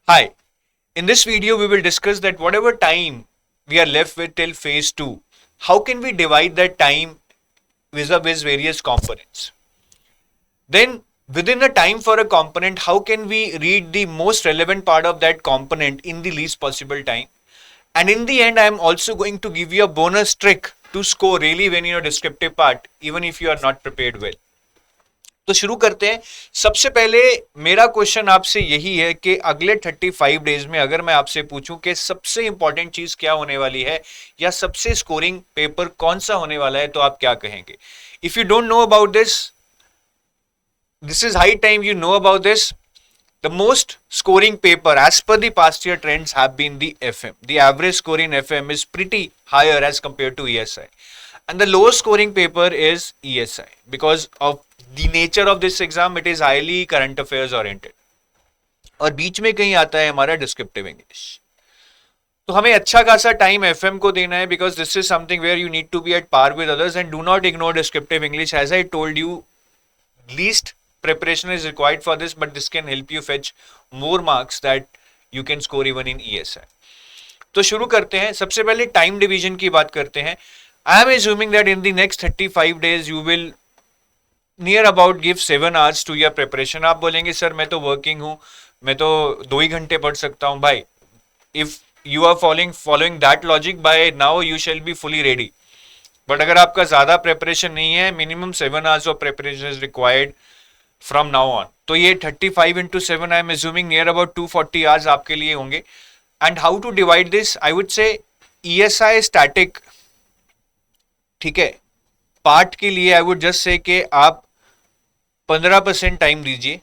Hi, in this video we will discuss that whatever time we are left with till phase 2, how can we divide that time vis-a-vis various components? Then within a time for a component, how can we read the most relevant part of that component in the least possible time? And in the end, I am also going to give you a bonus trick to score really well in your descriptive part, even if you are not prepared well. तो शुरू करते हैं। सबसे पहले मेरा question आपसे यही है कि अगले 35 डेज में अगर मैं आपसे पूछूं कि सबसे इंपॉर्टेंट चीज क्या होने वाली है या सबसे स्कोरिंग पेपर कौन सा होने वाला है, तो आप क्या कहेंगे? If you don't know about this is high time you know about this. The most scoring paper as per the past year trends have been the FM. The average score in FM is pretty higher as compared to ESI. And the lowest scoring paper is ESI. Because of the nature of this exam, it is highly current affairs oriented. और बीच में कहीं आता है हमारा descriptive English. तो हमें अच्छा खासा टाइम एफएम को देना है because this is something where you need to be at par with others and do not ignore descriptive English. As I told you, least preparation is required for this, but this can help you fetch more marks that you can score even in ESI. तो शुरू करते हैं. सबसे पहले time division की बात करते हैं. I am assuming that in the next 35 days you will near about give 7 hours to your preparation. आप बोलेंगे सर मैं तो वर्किंग हूं, मैं तो 2 ही घंटे पढ़ सकता हूं. भाई, if you are following that logic, by now you shall be fully ready. But अगर आपका ज्यादा प्रिपरेशन नहीं है, minimum 7 hours of preparation is required from now on. तो ये 35 into 7 I am assuming near about 240 hours आपके लिए होंगे. And how to divide this? I would say ESI static, ठीक है, पार्ट के लिए आई वुड जस्ट से कि आप 15% टाइम दीजिए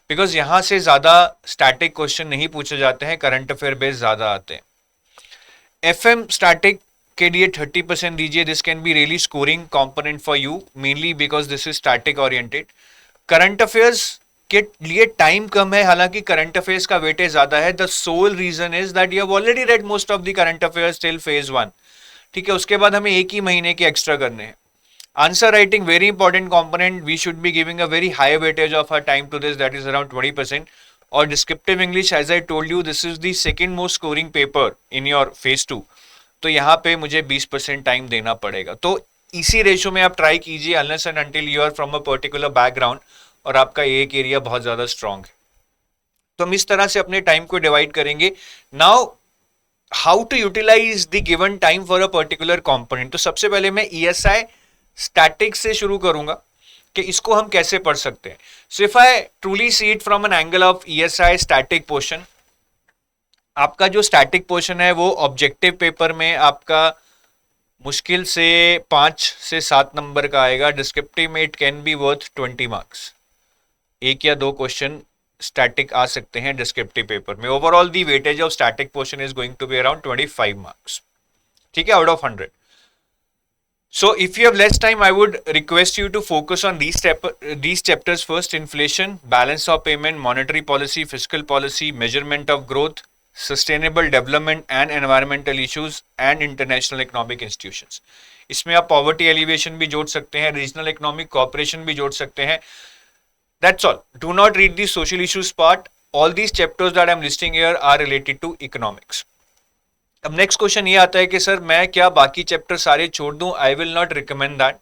बिकॉज यहां से ज्यादा स्टैटिक क्वेश्चन नहीं पूछे जाते हैं, करंट अफेयर बेस्ड ज्यादा आते हैं. FM स्टैटिक के लिए 30% दीजिए. This can be really scoring component for you, mainly because this is static oriented. Current affairs के लिए टाइम कम है, हालांकि करंट अफेयर्स का वेटेज ज्यादा है. The sole reason is that you have already read most of the current affairs till phase 1. ठीक है, उसके बाद हमें एक ही महीने के एक्स्ट्रा करने हैं. Answer writing very important component. We should be giving a very high weightage of our time to this, that is around 20%. और descriptive English, as I told you, this is the second most scoring paper in your phase 2. तो यहाँ पे मुझे 20% time देना पड़ेगा. तो इसी ratio में आप ट्राई कीजिए unless and until you are from a particular background और आपका एक एरिया बहुत ज्यादा स्ट्रांग है. तो हम इस तरह से अपने टाइम को डिवाइड करेंगे. Now how to utilise the given time for a particular component. तो सबसे पहले मैं ESI स्टैटिक से शुरू करूंगा कि इसको हम कैसे पढ़ सकते हैं. So if I truly see it from an angle of ESI static portion, आपका जो स्टैटिक पोर्शन है वो ऑब्जेक्टिव पेपर में आपका मुश्किल से 5 से 7 नंबर का आएगा. डिस्क्रिप्टिव में it can be worth 20 marks. एक या दो क्वेश्चन स्टैटिक आ सकते हैं डिस्क्रिप्टिव पेपर में. Overall the weightage of static portion is going to be around 25 marks. ठीक है, out of 100. So if you have less time, I would request you to focus on these chapters first: inflation, balance of payment, monetary policy, fiscal policy, measurement of growth, sustainable development and environmental issues, and international economic institutions. इसमें आप poverty alleviation भी जोड़ सकते हैं, regional economic cooperation भी जोड़ सकते हैं. That's all. Do not read the social issues part. All these chapters that I'm listing here are related to economics. अब नेक्स्ट क्वेश्चन ये आता है कि सर मैं क्या बाकी चैप्टर सारे छोड़ दूं? I will not recommend that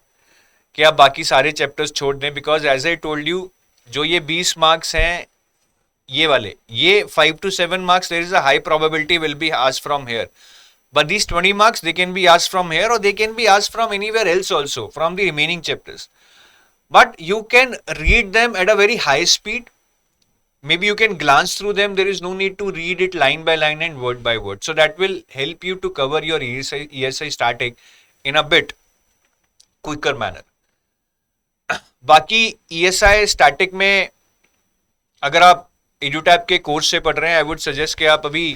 कि आप बाकी सारे चैप्टर्स छोड़ दें, because as I told you, जो ये 20 मार्क्स हैं ये वाले, ये 5 to 7 marks there is a high probability will be asked from here, but these 20 marks they can be asked from here or they can be asked from anywhere else also from the remaining chapters, but you can read them at a very high speed. Maybe you can glance through them. There is no need to read it line by line and word by word. So that will help you to cover your ESI static in a bit quicker manner. बाकी ESI static में अगर आप EduTap के course से पढ़ रहे हैं, I would suggest कि आप अभी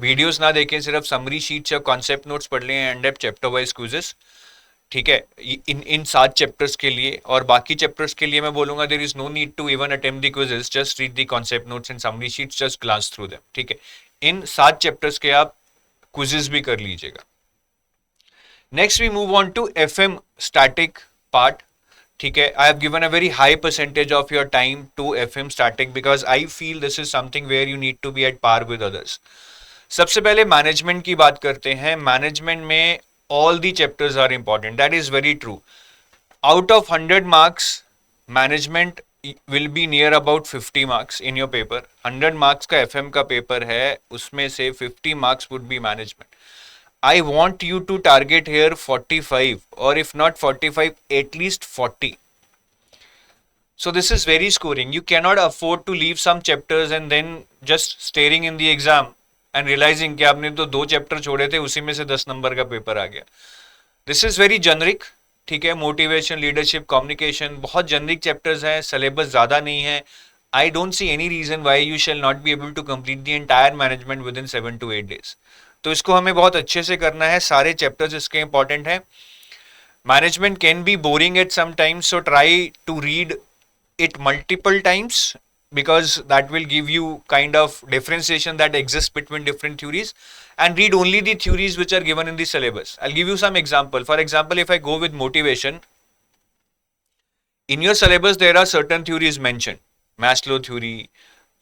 वीडियोस ना देखें, सिर्फ समरी शीट्स या कॉन्सेप्ट नोट्स पढ़ लें and depth chapter wise quizzes. ठीक है, इन 7 चैप्टर्स के लिए. और बाकी चैप्टर्स के लिए मैं बोलूंगा there is no need to even attempt the quizzes, just read the concept notes and summary sheets, just glance through them. ठीक है, इन 7 चैप्टर्स के आप क्विजेस भी कर लीजिएगा. Next we move on to FM static part. ठीक है, I have given a very high percentage of your time to FM starting because I feel this is something where you need to be at par with others. सबसे पहले management की बात करते हैं. Management में all the chapters are important, that is very true. Out of 100 marks management will be near about 50 marks in your paper. 100 marks का FM का paper है, उसमें से 50 marks would be management. I want you to target here 45 or if not 45 at least 40. So this is very scoring. You cannot afford to leave some chapters and then just staring in the exam and realizing कि आपने तो 2 chapter छोड़े थे उसी में से 10 number का paper आ गया. This is very generic. ठीक है, मोटिवेशन, लीडरशिप, कम्युनिकेशन, बहुत जेनरिक चैप्टर्स हैं, सिलेबस ज़्यादा नहीं है. I don't see any reason why you shall not be able to complete the entire management within 7 to 8 days. तो इसको हमें बहुत अच्छे से करना है. सारे चैप्टर्स इसके इंपॉर्टेंट हैं. Management can be boring at some times, so try to read it multiple times because that will give you kind of differentiation that exists between different theories, and read only the theories which are given in the syllabus. I'll give you some example. For example, if I go with motivation, in your syllabus there are certain theories mentioned: Maslow theory,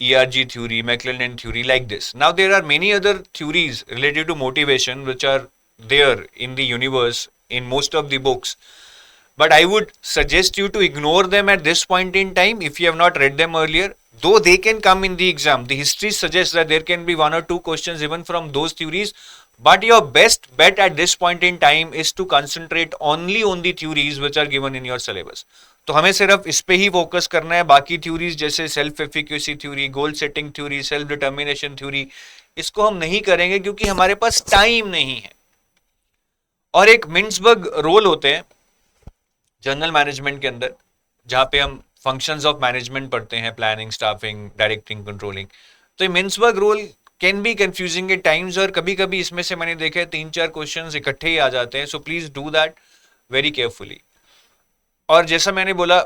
ERG theory, McLennan theory, like this. Now there are many other theories related to motivation which are there in the universe in most of the books, but I would suggest you to ignore them at this point in time if you have not read them earlier, though they can come in the exam. The history suggests that there can be 1 or 2 questions even from those theories, but your best bet at this point in time is to concentrate only on the theories which are given in your syllabus. तो हमें सिर्फ इस पे ही focus करना है. बाकी theories जैसे self efficacy theory, goal setting theory, self determination theory, इसको हम नहीं करेंगे क्योंकि हमारे पास टाइम नहीं है. और एक मिन्सबर्ग रोल होते हैं जनरल मैनेजमेंट के अंदर, जहाँ पे हम फंक्शंस ऑफ मैनेजमेंट पढ़ते हैं, प्लानिंग, स्टाफिंग, डायरेक्टिंग, कंट्रोलिंग. तो ये Mintzberg role can be confusing at times, और कभी कभी इसमें से मैंने देखे 3-4 क्वेश्चंस इकट्ठे ही आ जाते हैं. So please do that very carefully. और जैसा मैंने बोला,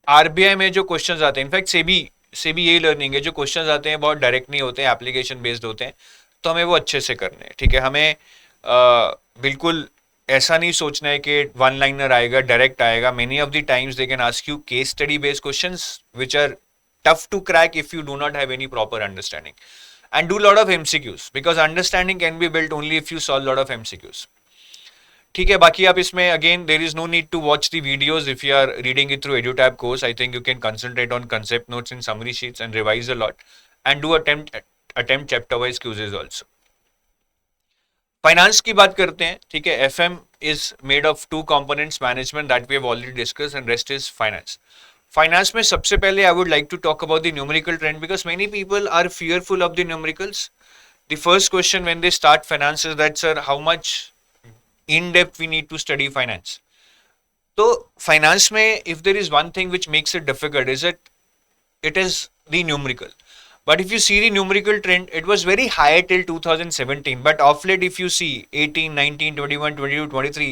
आरबीआई में जो क्वेश्चंस आते हैं, इनफैक्ट सेबी यही लर्निंग है, जो क्वेश्चंस आते हैं बहुत डायरेक्ट नहीं होते हैं, एप्लीकेशन बेस्ड होते हैं, तो हमें वो अच्छे से करने हैं. ठीक है, हमें बिल्कुल ऐसा नहीं सोचना है कि वन लाइनर आएगा, डायरेक्ट आएगा. Many of the times they can ask you case study based questions which are tough to crack if you do not have any proper understanding, and do lot of MCQs because understanding can be built only if you solve lot of MCQs. ठीक है, बाकी आप इसमें again there is no need to watch the videos if you are reading it through EduTap course. I think you can concentrate on concept notes in summary sheets and revise a lot and do attempt chapter wise quizzes also. Finance की बात करते हैं. ठीक है, FM is made of 2 components, management that we have already discussed, and rest is finance. Finance में सबसे पहले I would like to talk about the numerical trend because many people are fearful of the numericals. The first question when they start finance is that, sir, how much in depth we need to study finance? तो finance में if there is one thing which makes it difficult is it is the numerical. But if you see the numerical trend, it was very high till 2017. But of late, if you see 18, 19, 21, 22, 23,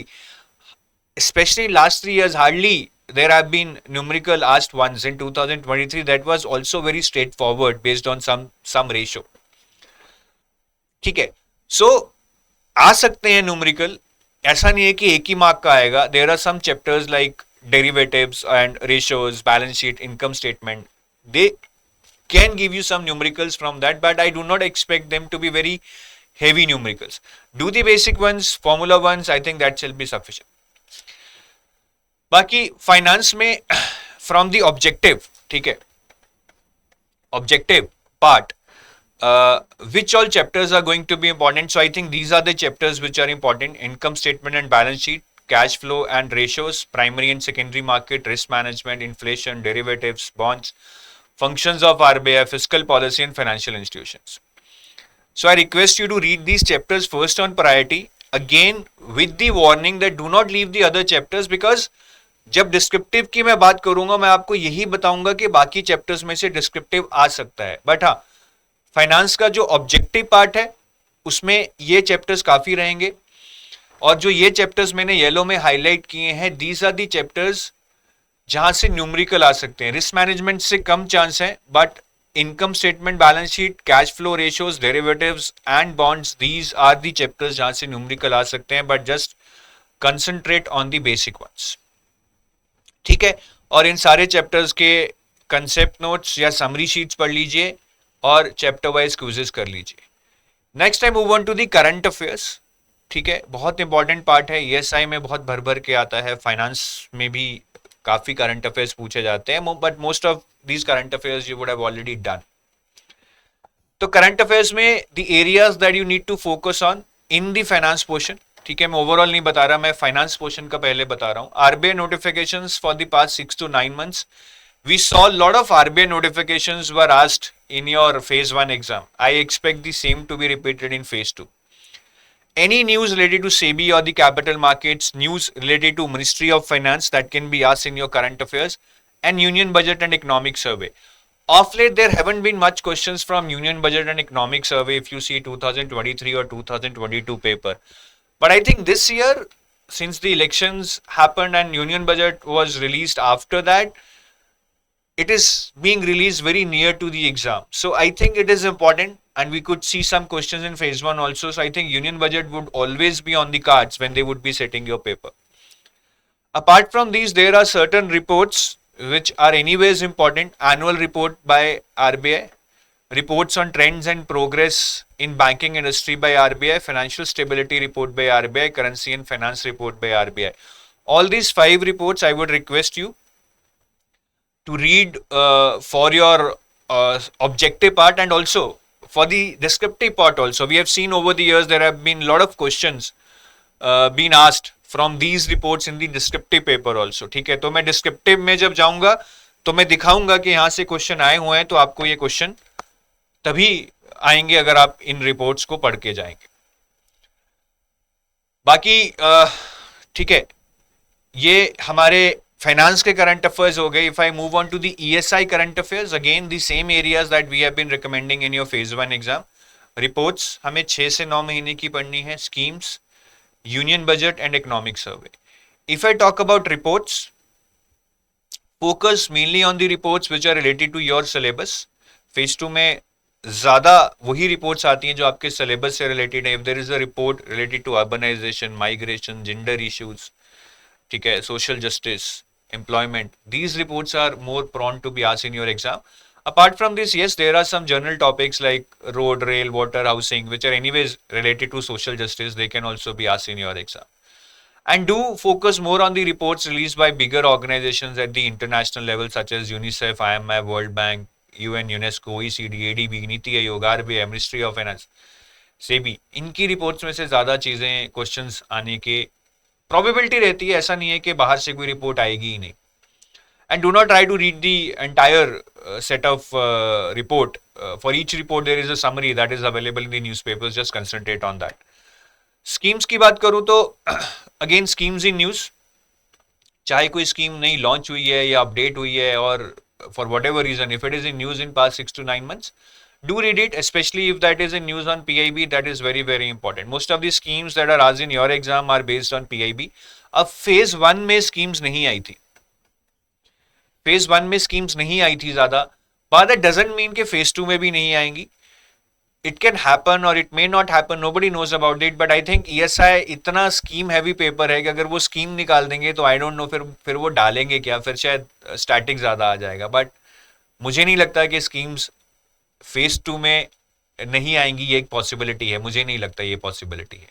especially last 3 years, hardly there have been numerical asked once. In 2023, that was also very straightforward based on some ratio. ठीक है, so आ सकते हैं numerical. ऐसा नहीं है कि एक ही mark का आएगा. There are some chapters like derivatives and ratios, balance sheet, income statement. They can give you some numericals from that, but I do not expect them to be very heavy numericals. Do the basic ones, formula ones, I think that shall be sufficient. बाकी finance में from the objective, ठीक है, objective part, which all chapters are going to be important? So I think these are the chapters which are important: income statement and balance sheet, cash flow and ratios, primary and secondary market, risk management, inflation, derivatives, bonds, functions of RBI, fiscal policy and financial institutions. So I request you to read these chapters first on priority, again with the warning that do not leave the other chapters, because जब descriptive की मैं बात करूंगा मैं आपको यही बताऊंगा कि बाकी चैप्टर्स में से डिस्क्रिप्टिव आ सकता है, बट हाँ, फाइनेंस का जो ऑब्जेक्टिव पार्ट है उसमें ये चैप्टर्स काफी रहेंगे. और जो ये चैप्टर्स मैंने येलो में हाईलाइट किए हैं, दीज आर दी चैप्टर्स जहां से न्यूमेरिकल आ सकते हैं. रिस्क मैनेजमेंट से कम चांस है, but income statement, balance sheet, cash flow ratios, derivatives and bonds, these are the chapters जहां से न्यूमेरिकल आ सकते हैं, but just concentrate on the basic ones. ठीक है, और इन सारे चैप्टर्स के कंसेप्ट नोट्स या समरी शीट्स पढ़ लीजिए और चैप्टर वाइज क्विजेस कर लीजिए. Next time move on to the current affairs. ठीक है, बहुत इंपॉर्टेंट पार्ट है, ईएसआई में बहुत भर भर के आता है, फाइनेंस में भी काफी करंट अफेयर्स पूछे जाते हैं, but most of these current affairs you would have already done. तो करंट अफेयर्स में the areas that you need to focus on in the finance portion. ठीक है, मैं ओवरऑल नहीं बता रहा, मैं फाइनेंस पोर्शन का पहले बता रहा हूँ. RBI notifications for the past 6 to 9 months. We saw a lot of RBI notifications were asked in your phase 1 exam. I expect the same to be repeated in phase 2. Any news related to SEBI or the capital markets, news related to Ministry of Finance that can be asked in your current affairs, and Union Budget and Economic Survey. Of late, there haven't been much questions from Union Budget and Economic Survey if you see 2023 or 2022 paper. But I think this year, since the elections happened and Union Budget was released after that, it is being released very near to the exam. So I think it is important, and we could see some questions in phase 1 also. So I think Union Budget would always be on the cards when they would be setting your paper. Apart from these, there are certain reports which are anyways important. Annual report by RBI, reports on trends and progress in banking industry by RBI, financial stability report by RBI, currency and finance report by RBI. All these 5 reports I would request you to read for your objective part, and also for the descriptive part also. We have seen over the years there have been a lot of questions been asked from these reports in the descriptive paper also. ठीक है, तो मैं descriptive में जब जाऊंगा तो मैं दिखाऊंगा कि यहाँ से क्वेश्चन आए हुए हैं, तो आपको ये क्वेश्चन तभी आएंगे अगर आप इन रिपोर्ट्स को पढ़ के जाएंगे. बाकी ठीक है, ये हमारे फाइनेंस के करंट अफेयर्स हो गए. If I move on to the ESI current affairs, again the same areas that we have been recommending in your phase 1 exam. Reports हमें 6 से 9 महीने की पढ़नी है. Schemes, union budget and economic survey. If I talk about reports, focus mainly on the reports which are related to your syllabus. Phase 2 में ज्यादा वही reports आती हैं जो आपके सिलेबस से रिलेटेड है. If there is a report related to urbanisation, migration, gender issues, ठीक है, social justice, employment, these reports are more prone to be asked in your exam. Apart from this, yes, there are some general topics like road, rail, water, housing, which are anyways related to social justice. They can also be asked in your exam. And do focus more on the reports released by bigger organizations at the international level, such as UNICEF, IMF, World Bank, UN, UNESCO, OECD, ADB, NITI Aayog, RBI, Ministry of Finance, SEBI. इनकी reports में से ज्यादा चीजें, questions आने के probability रहती है. ऐसा नहीं है कि बाहर से कोई रिपोर्ट आएगी ही नहीं. And do not try to read the entire set of report. For each report there is a summary that is available in the newspapers. Just concentrate on that. Schemes की बात करूं तो अगेन स्कीम्स इन न्यूज, चाहे कोई scheme नई launch हुई है या अपडेट हुई है, और for whatever reason, if it is in news in past 6 to 9 months, do read it, especially if that is in news on PIB. That is very very important. Most of the schemes that are asked in your exam are based on PIB. अब phase 1 में schemes नहीं आई थी, phase 1 में schemes नहीं आई थी ज्यादा, but that doesn't mean कि phase 2 में भी नहीं आएंगी. It can happen or it may not happen, nobody knows about it. But I think ESI इतना scheme heavy paper है कि अगर वो scheme निकाल देंगे तो I don't know फिर वो डालेंगे क्या, फिर शायद static ज्यादा आ जाएगा. But मुझे नहीं लगता कि schemes फेज 2 में नहीं आएंगी. ये एक पॉसिबिलिटी है, मुझे नहीं लगता ये पॉसिबिलिटी है,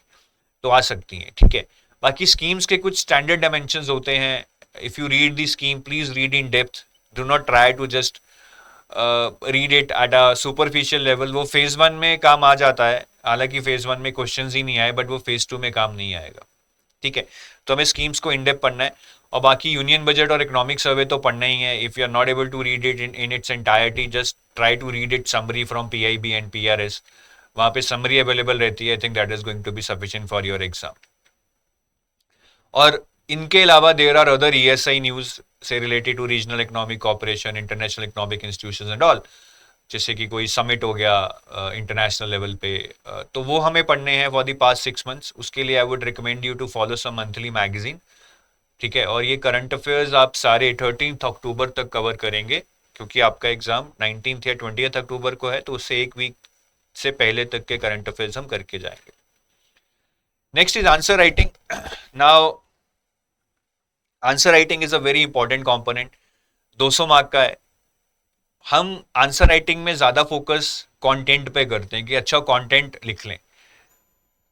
तो आ सकती हैं. ठीक है, बाकी स्कीम्स के कुछ स्टैंडर्ड डायमेंशंस होते हैं. If you read the scheme, please read in depth. Do not try to just read it at a superficial level. वो फेज 1 में काम आ जाता है, हालांकि फेज 1 में क्वेश्चंस ही नहीं आए, बट वो फेज 2 में काम नहीं आएगा. ठीक है, तो हमें स्कीम्स को इन डेप्थ पढ़ना है, और बाकी यूनियन बजट और इकोनॉमिक सर्वे तो पढ़ना ही है. If you are not able to read it in its entirety, just try to read it summary from PIB and PRS. वहां पे समरी अवेलेबल रहती है. I think that is going to be sufficient for your exam. और इनके अलावा there are other ESI news से related to regional economic cooperation, international economic institutions and all. जैसे कि कोई समिट हो गया इंटरनेशनल लेवल पे, तो वो हमें पढ़ने हैं फॉर द पास्ट 6 months. उसके लिए I would recommend you to follow some monthly magazine. ठीक है, और ये करंट अफेयर्स आप सारे 13 अक्टूबर तक कवर करेंगे, क्योंकि आपका एग्जाम 19 या 20 अक्टूबर को है, तो उससे एक वीक से पहले तक के करंट अफेयर्स हम करके जाएंगे. Next is answer writing. Now answer writing is a very important component, 200 mark का है। हम आंसर राइटिंग में ज्यादा फोकस कंटेंट पे करते हैं कि अच्छा कंटेंट लिख लें।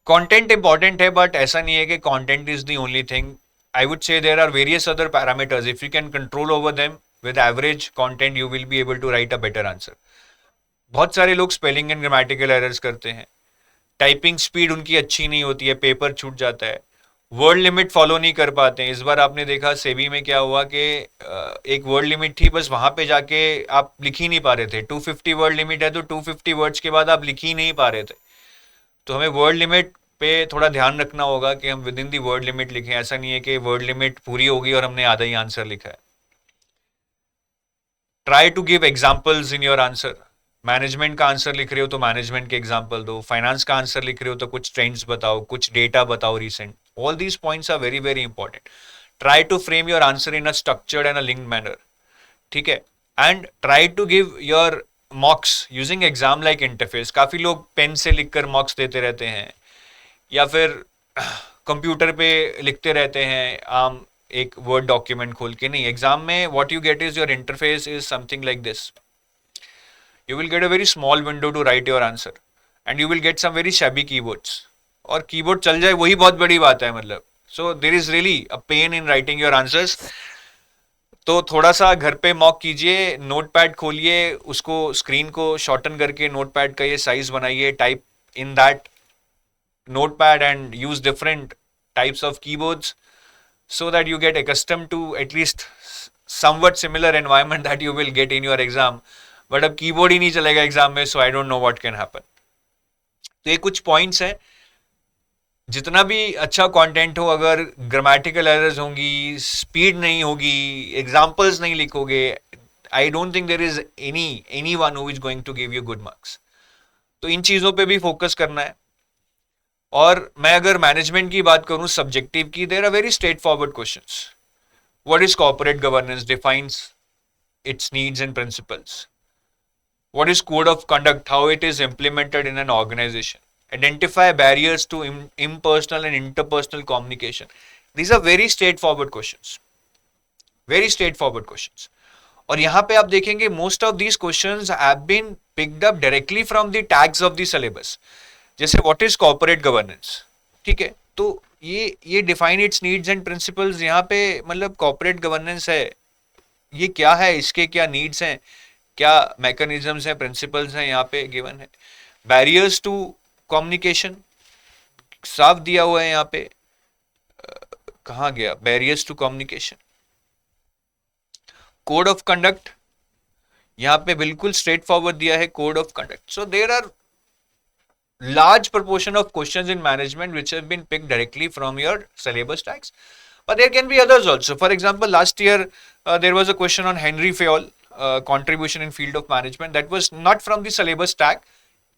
कंटेंट इंपॉर्टेंट है, बट ऐसा नहीं है कि content is the only thing. I would say there are various other parameters, if you can control over them with average content you will be able to write a better answer. बहुत सारे लोग spelling and grammatical errors करते हैं, typing speed उनकी अच्छी नहीं होती है, पेपर छूट जाता है, वर्ड लिमिट फॉलो नहीं कर पाते हैं। इस बार आपने देखा सेबी में क्या हुआ कि एक वर्ड लिमिट थी, बस वहां पे जाके आप लिख ही नहीं पा रहे थे। 250 वर्ड लिमिट है तो 250 वर्ड्स के बाद आप लिख ही नहीं पा रहे थे। तो हमें वर्ड लिमिट पे थोड़ा ध्यान रखना होगा कि हम with in the word limit लिखें। ऐसा नहीं है कि वर्ड लिमिट पूरी होगी और हमने आधा ही आंसर लिखा है। Try to give examples in your answer. Management का आंसर लिख रहे हो तो मैनेजमेंट के एग्जाम्पल दो, फाइनेंस का आंसर लिख रहे हो तो कुछ ट्रेंड्स बताओ, कुछ डेटा बताओ recent. All these points are very very important. Try to frame your answer in a structured and a linked manner, ठीक है। And try to give your mocks using exam like interface. काफी लोग pen से लिखकर मॉक्स देते रहते हैं या फिर कंप्यूटर पे लिखते रहते हैं आम एक वर्ड डॉक्यूमेंट खोल के। नहीं, एग्जाम में what you get is your interface is something like this. You will get a very small window to write your answer and you will get some very shabby keywords, और keyboard चल जाए वही बहुत बड़ी बात है, मतलब so there is really a pain in writing your answers। तो थोड़ा सा घर पे मॉक कीजिए, नोटपैड खोलिए, उसको स्क्रीन को शॉर्टन करके नोटपैड का ये साइज बनाइए, type in that notepad and use different types of keyboards so that you get accustomed to at least somewhat similar environment that you will get in your exam। But अब keyboard ही नहीं चलेगा exam में, so I don't know what can happen. तो ये कुछ points हैं। जितना भी अच्छा कंटेंट हो, अगर ग्रामेटिकल एरर्स होंगी, स्पीड नहीं होगी, एग्जांपल्स नहीं लिखोगे, I don't think there is anyone who is going to give you good marks. तो इन चीजों पे भी फोकस करना है। और मैं अगर मैनेजमेंट की बात करूं, सब्जेक्टिव की, there are very straightforward questions. What is corporate governance? Defines its needs and principles. What is code of conduct? How it is implemented in an organization. Identify barriers to impersonal and interpersonal communication. These are very straightforward questions. Very straightforward questions. और यहाँ पे आप देखेंगे most of these questions have been picked up directly from the tags of the syllabus. जैसे what is corporate governance, ठीक है, तो ये define its needs and principles, यहाँ पे मतलब corporate governance है, ये क्या है, इसके क्या नीड्स हैं, क्या मैकेनिज्म्स हैं, प्रिंसिपल्स हैं, यहाँ पे गिवन है। बैरियर्स टू कम्युनिकेशन साफ दिया हुआ है यहाँ पे, कहाँ गया barriers to communication. Code of conduct यहाँ पे बिल्कुल स्ट्रेट फॉरवर्ड दिया है, code of conduct. So there are large proportion of questions in management which have been picked directly from your syllabus tags. But there can be others also. For example, last year there was a question on Henry Fayol, contribution in field of management. That was not from the syllabus tag.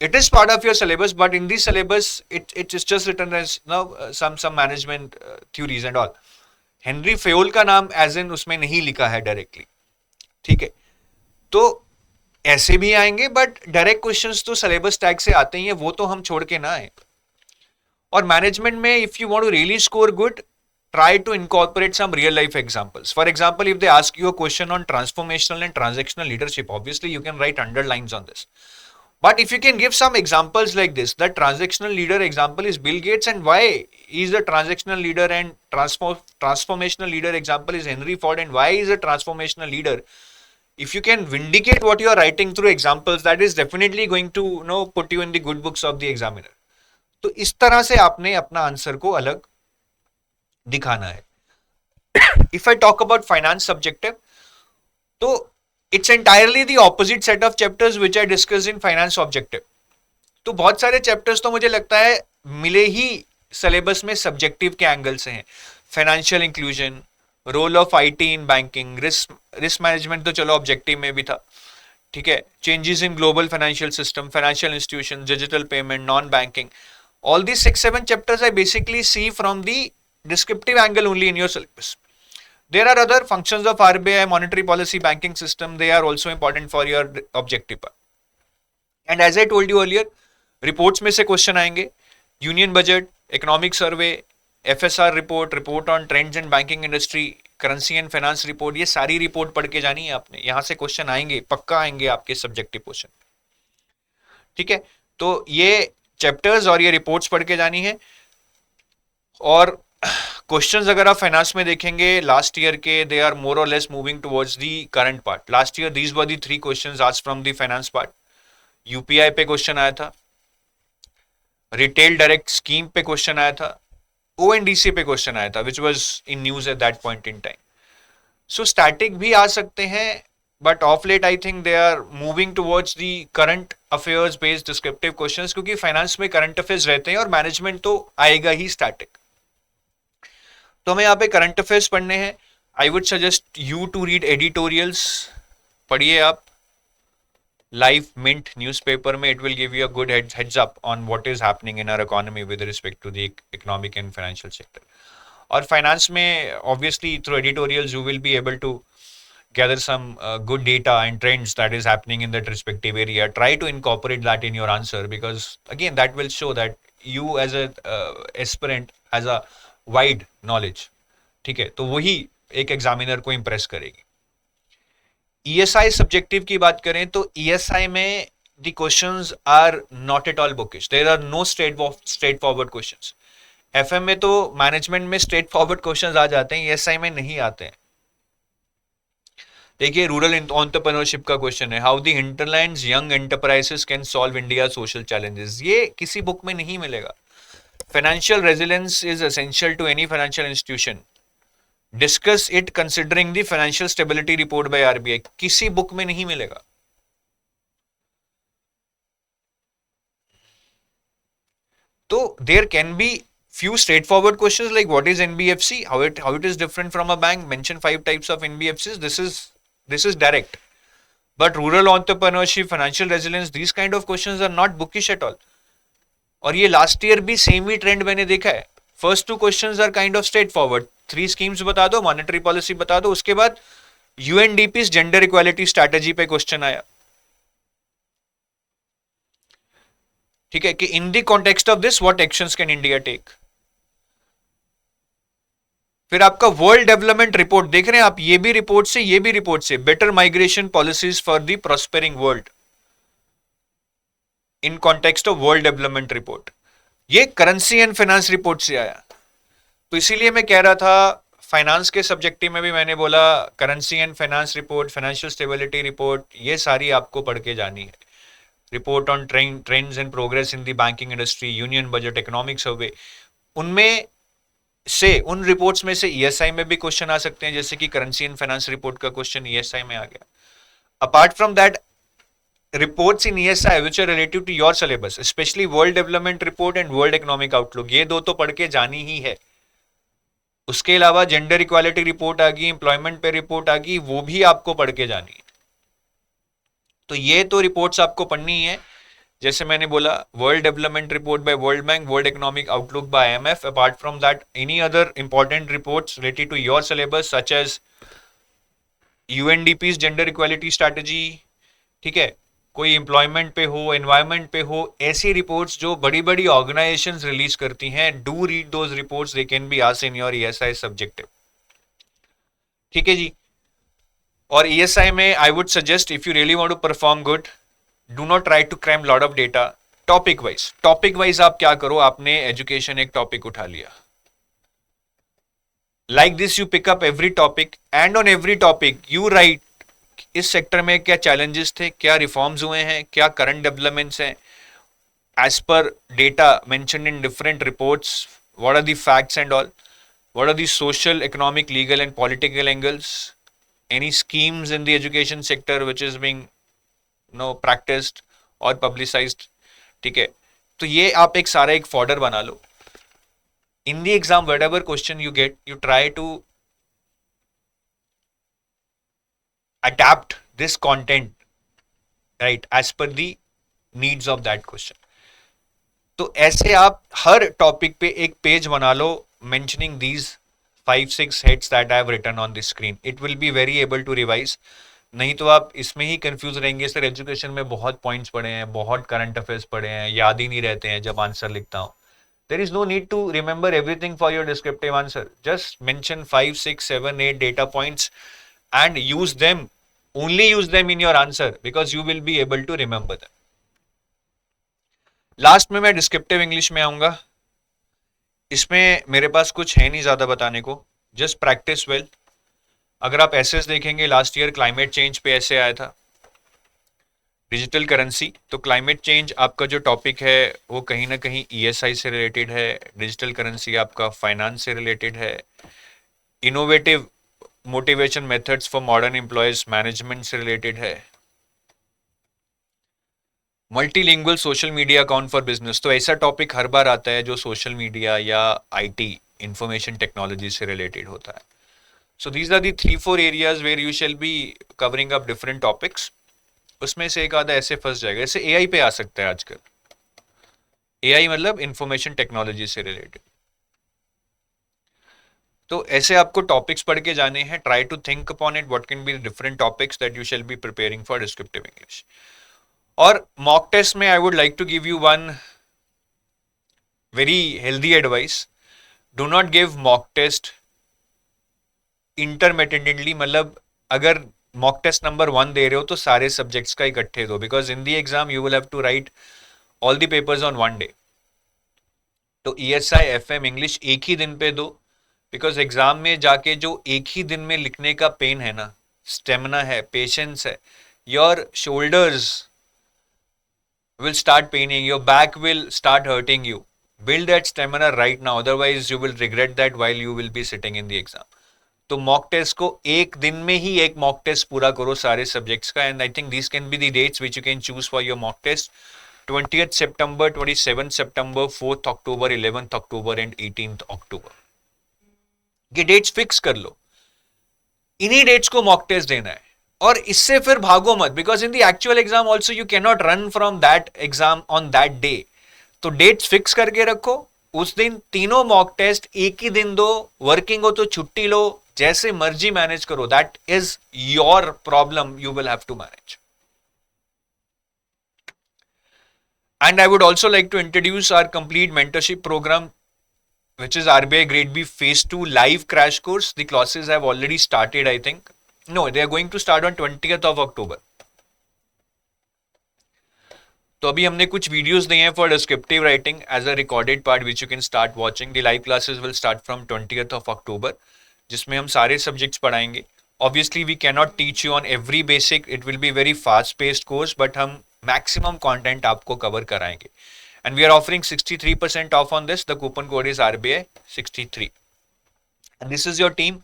It is part of your syllabus, but in the syllabus, it is just written as some management theories and all. Henry Fayol का नाम as in उसमें नहीं लिखा है directly, ठीक है। तो ऐसे भी आएंगे, बट डायरेक्ट क्वेश्चंस तो सिलेबस टैग से आते ही हैं, वो तो हम छोड़ के ना आए। और मैनेजमेंट में if you want to really score good, try to incorporate some real life examples. For example, if they ask you a question on transformational and transactional leadership, obviously you can write underlines on this. But if you can give some examples like this, the transactional leader example is Bill Gates and why he is a transactional leader, and transformational leader example is Henry Ford and why he is a transformational leader. If you can vindicate what you are writing through examples, that is definitely going to put you in the good books of the examiner. तो इस तरह से आपने अपना answer को अलग दिखाना है। If I talk about finance subjective, तो it's entirely the opposite set of chapters which I discussed in finance objective. तो बहुत सारे चैप्टर्स तो मुझे लगता है मिले ही सिलेबस में सब्जेक्टिव के एंगल से हैं। Financial inclusion, role of IT in banking, risk management तो चलो ऑब्जेक्टिव में भी था, ठीक है। Changes in global financial system, financial institution, digital payment, non banking, all these 6-7 chapters I basically see from the descriptive angle only in your syllabus. There are other functions of RBI, monetary policy, banking system, they are also important for your objective. And as I told you earlier, reports में से question आएंगे, union budget, economic survey, FSR report, report on trends in banking industry, currency and finance report, ये सारी report पढ़ के जानी है आपने, यहां से क्वेश्चन आएंगे, पक्का आएंगे आपके सब्जेक्टिव क्वेश्चन। ठीक है, तो ये चैप्टर्स और ये रिपोर्ट्स पढ़ के जानी है। और क्वेश्चंस अगर आप फाइनेंस में देखेंगे लास्ट ईयर के, दे are more or less moving towards the current part. Last year these were the 3 questions आज from the finance part. UPI पे क्वेश्चन आया था, रिटेल डायरेक्ट स्कीम पे क्वेश्चन आया था, ओएनडीसी पे क्वेश्चन आया था which was in news at that point in time. So static भी आ सकते हैं, but of late I think they are moving towards the current affairs based descriptive questions, क्योंकि फाइनेंस में करंट अफेयर्स रहते हैं और मैनेजमेंट तो आएगा ही स्टैटिक। तो हमें यहाँ पे करंट अफेयर्स पढ़ने हैं। I would suggest you to read editorials, पढ़िए आप लाइव मिंट न्यूज़पेपर में, it will give you a good heads up on what is happening in our economy with respect to the economic and financial sector. और finance में obviously through editorials you will be able to gather some good data and trends that is happening in that respective area. Try to incorporate that in your answer, because again that will show that you as a aspirant has a wide knowledge. ठीक है, तो वही एक examiner को impress करेगी। ESI subjective की बात करें तो ESI में the questions are not at all bookish. There are no straightforward questions. FM में तो मैनेजमेंट में स्ट्रेट फॉरवर्ड क्वेश्चंस आ जाते हैं, ESI में नहीं आते हैं। देखिए रूरल एंटरप्रेन्योरशिप का क्वेश्चन है, how the hinterlands young enterprises can solve India social challenges. ये किसी बुक में नहीं मिलेगा। Financial resilience is essential to any financial institution, discuss it considering the financial stability report by RBI, किसी book में नहीं मिलेगा। तो there can be few straightforward questions like what is NBFC, how it is different from a bank, mention 5 types of NBFCs. This is direct. But rural entrepreneurship, financial resilience, these kind of questions are not bookish at all. और ये last year भी same ही trend मैंने देखा है। First 2 questions are kind of straightforward, 3 schemes बता दो, monetary policy बता दो, उसके बाद यूएनडीपी जेंडर इक्वालिटी स्ट्रैटेजी पे क्वेश्चन आया। ठीक है, कि in the context of this what actions can India take. फिर आपका वर्ल्ड डेवलपमेंट रिपोर्ट देख रहे हैं आप, ये भी रिपोर्ट से better migration policies for the प्रॉस्पेरिंग world in context of world development report, ये करेंसी एंड फाइनेंस रिपोर्ट से आया। तो इसीलिए मैं कह रहा था फाइनेंस के सब्जेक्टिव में भी मैंने बोला currency and finance report, financial stability report, ये सारी आपको पढ़ के जानी है। Report on trends and progress in the banking industry, union budget, economic survey, उनमें से उन रिपोर्ट्स में से ESI में भी क्वेश्चन आ सकते हैं, जैसे कि करेंसी एंड फाइनेंस रिपोर्ट का क्वेश्चन ESI में आ गया। Apart from that reports in ESI which are related to your syllabus, specially world development report and world economic outlook, ये 2 तो पढ़ के जानी ही है। उसके अलावा जेंडर इक्वालिटी रिपोर्ट आ गई, एम्प्लॉयमेंट पे रिपोर्ट आ गई, वो भी आपको पढ़ के जानी है। तो ये तो रिपोर्ट्स आपको पढ़नी है, जैसे मैंने बोला world development report by World Bank, world economic outlook by IMF। Apart from that any other important reports related to your syllabus such as UNDP's gender equality strategy, ठीक है, कोई एम्प्लॉयमेंट पे हो, एनवायरमेंट पे हो, ऐसी रिपोर्ट्स जो बड़ी बड़ी ऑर्गेनाइजेशंस रिलीज करती हैं, do read those reports, they can be asked in your ESI subjective. ठीक है जी। और ESI में I would suggest if you really want to perform good, do not try to cram lot of data. Topic wise आप क्या करो, आपने education एक टॉपिक उठा लिया, like this you pick up every topic and on every topic you write इस sector में क्या चैलेंजेस थे, क्या रिफॉर्म्स हुए हैं, क्या करंट डेवलपमेंट्स हैं as per data mentioned in different reports, what are the facts and all, what are the social, economic, legal and political angles, any schemes in the education sector which is being practiced और publicized। ठीक है, तो ये आप एक सारा एक folder बना लो। In the exam whatever question you get, you try to adapt this content right as per the needs of that question। तो ऐसे आप हर टॉपिक पे एक पेज बना लो mentioning these 5-6 heads that I have written on the screen. It will be very able to revise। नहीं तो आप इसमें ही कंफ्यूज रहेंगे, सर एजुकेशन में बहुत पॉइंट्स पढ़े हैं, बहुत करंट अफेयर्स पढ़े हैं, याद ही नहीं रहते हैं जब आंसर लिखता हूँ। There is no need to remember everything for your descriptive answer. Just mention 5, 6, 7, 8 data points and use them. Only use them in your answer because you will be able to remember them. Last में मैं descriptive English में आऊंगा. इसमें मेरे पास कुछ है नहीं ज़्यादा बताने को. Just practice well. अगर आप एसेस देखेंगे लास्ट ईयर क्लाइमेट चेंज पे ऐसे आया था. डिजिटल करेंसी, तो क्लाइमेट चेंज आपका जो टॉपिक है वो कहीं ना कहीं ईएसआई से रिलेटेड है. डिजिटल करेंसी आपका फाइनेंस से रिलेटेड है. Innovative motivation methods for modern employees management से रिलेटेड है. Multilingual social media account for business, तो ऐसा टॉपिक हर बार आता है जो सोशल मीडिया या आईटी इंफॉर्मेशन टेक्नोलॉजी से रिलेटेड होता है. So these are the 3-4 areas where you shall be covering up different topics. उसमें से एक आधा ऐसे फंस जाएगा. ऐसे एआई पे आ सकता है आजकल. एआई मतलब इंफॉर्मेशन टेक्नोलॉजी से रिलेटेड. तो ऐसे आपको टॉपिक्स पढ़ के जाने हैं. Try to think upon it what can be the different topics that you shall be preparing for descriptive English. और मॉक टेस्ट में I would like to give you one very healthy advice. Do not give mock test intermittently. मतलब अगर mock test number 1 दे रहे हो तो सारे subjects का इकट्ठे दो, because in the exam you will have to write all the papers on one day. तो ईएसआई एफएम इंग्लिश एक ही दिन पे दो, बिकॉज एग्जाम में जाके जो एक ही दिन में लिखने का पेन है ना, स्टेमिना है, पेशेंस है, your shoulders will start paining, your back will start hurting you. Build that stamina right now, otherwise you will regret that while you will be sitting in the exam. तो mock test को एक दिन में ही एक mock test पूरा करो सारे subjects का. And I think this can be the dates which you can choose for your mock test. 20th September, 27th September, 4th October, 11th October and 18th October. ये डेट्स फिक्स कर लो. इन्हीं dates को mock test देना है और इससे फिर भागो मत, because in the actual exam also you can not run from that exam on that day. तो डेट्स फिक्स करके रखो. उस दिन तीनों मॉक टेस्ट एक ही दिन दो. वर्किंग हो तो छुट्टी लो, जैसे मर्जी मैनेज करो. That is your problem, you will have to manage. And I would also like to introduce our complete mentorship program which is RBI Grade B Phase 2 live crash course. The classes have already started, I think. No, they are going to start on 20th of October. तो अभी हमने कुछ videos दिए हैं for descriptive writing as a recorded part which you can start watching. The live classes will start from 20th of October, जिसमें हम सारे subjects पढ़ाएंगे. Obviously we can not teach you on every basic. It will be very fast paced course, but हम maximum content आपको cover कराएंगे. And we are offering 63% off on this. The coupon code is RBI63. And this is your team.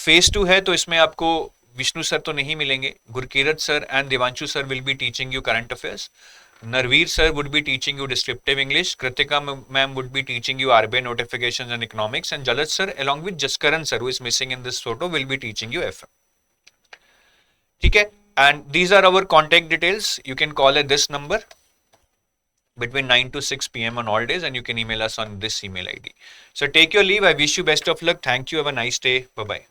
Phase 2 है, तो इसमें आपको Vishnu sir तो नहीं मिलेंगे. Gurkirat sir and Devanshu sir will be teaching you current affairs. Narveer sir would be teaching you descriptive English. Kritika ma'am would be teaching you RBI notifications and economics. And Jalat sir along with Jaskaran sir, who is missing in this photo, will be teaching you FM. ठीक है? And these are our contact details. You can call at this number between 9 to 6 p.m. on all days, and you can email us on this email ID. So take your leave. I wish you best of luck. Thank you. Have a nice day. Bye-bye.